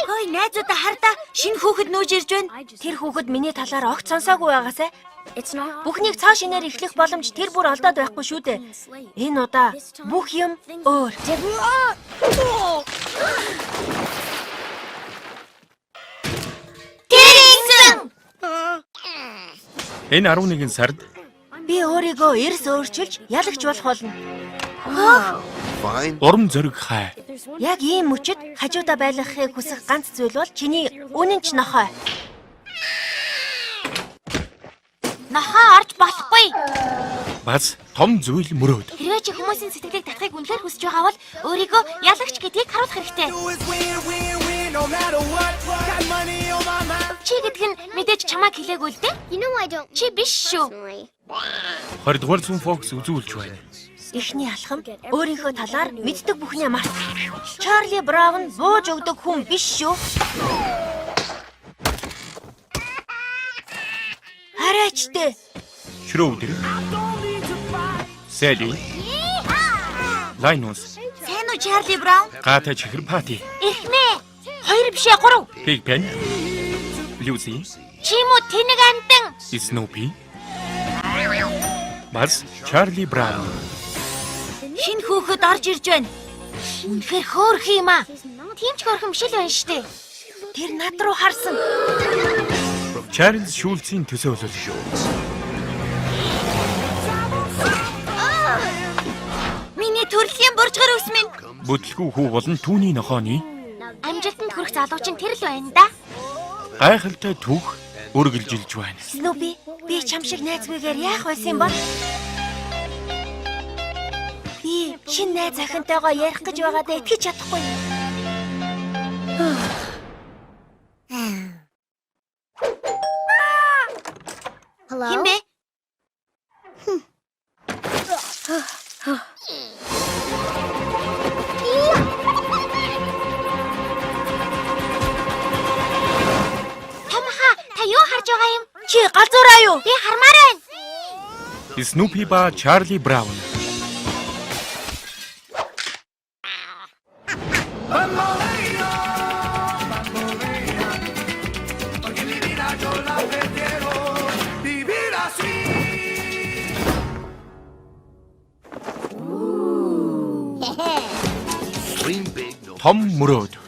Хөөе, найзуудаа хардаа. Шинэ хүүхэд нүүж ирж байна. Тэр хүүхэд миний талаар огт сонсоогүй байгаасай. Бүхнийг цаа шинээр эхлэх боломж тэр бүр олдоод байхгүй шүү дээ. Энэ удаа бүх юм өөр. Энэ 11 сард Би өөрийгөө эрс өөрчилж ялагч болох болно. урам зориг хай. Яг ийм мөчөд хажуудаа байлгахыг хүсэх ганц зүйл бол чиний үнэнч нохой. Нохой орж болохгүй. Бас том зүйл мөрөөд. Хэрвээ чи хүмүүсийн сэтгэлийг татахыг үнэхээр хүсэж байгаа бол өөрийгөө ялагч гэдгийг харуулах хэрэгтэй. Чи гэдэг нь мэдээж чамайг хэлээгүй л дээ. Чи биш шүү. 20 дугаар зүүн фокус үзүүлж байна. Эхний алхам өөрийнхөө талаар мэддэг бүхнээ март. Чарли Браун бууж өгдөг хүн биш шүү. Хараач дээ. Шрүүдэр. Сэли. Лайнус. Сайн уу Чарли Браун? Гата чихэр пати. Эхнээ. 2 бишээ 3. Биг Бен. Люси. Чимүү тэнэг амтан. Снупи. Бас Чарли Браун. Шинэ хүүхэд орж ирж байна. Үнэхээр хөөрх юм аа. Тийм ч хөөрхөн биш л байна штэ. Тэр над руу харсан. Чарльз Шулцын төсөөлөл. Миний төрлийн буржгар ус минь. Бүтлгүй хүү болон түүний нохооны Амжилтанд хүрэх залуучин тэр л байна да. гайхалтай түүх үргэлжилж байна. Снупи, би чам шиг найзгүйгээр яах байсан юм бол? Би шинэ найз ахинтайгаа ярих гэж байгаадаа итгэж чадахгүй. Хин бэ? Тамха, та юу харж байгаа юм? Чи галзуураа юу? Би хармаар байна. Снупи ба Чарли Браун. Том мөрөөд.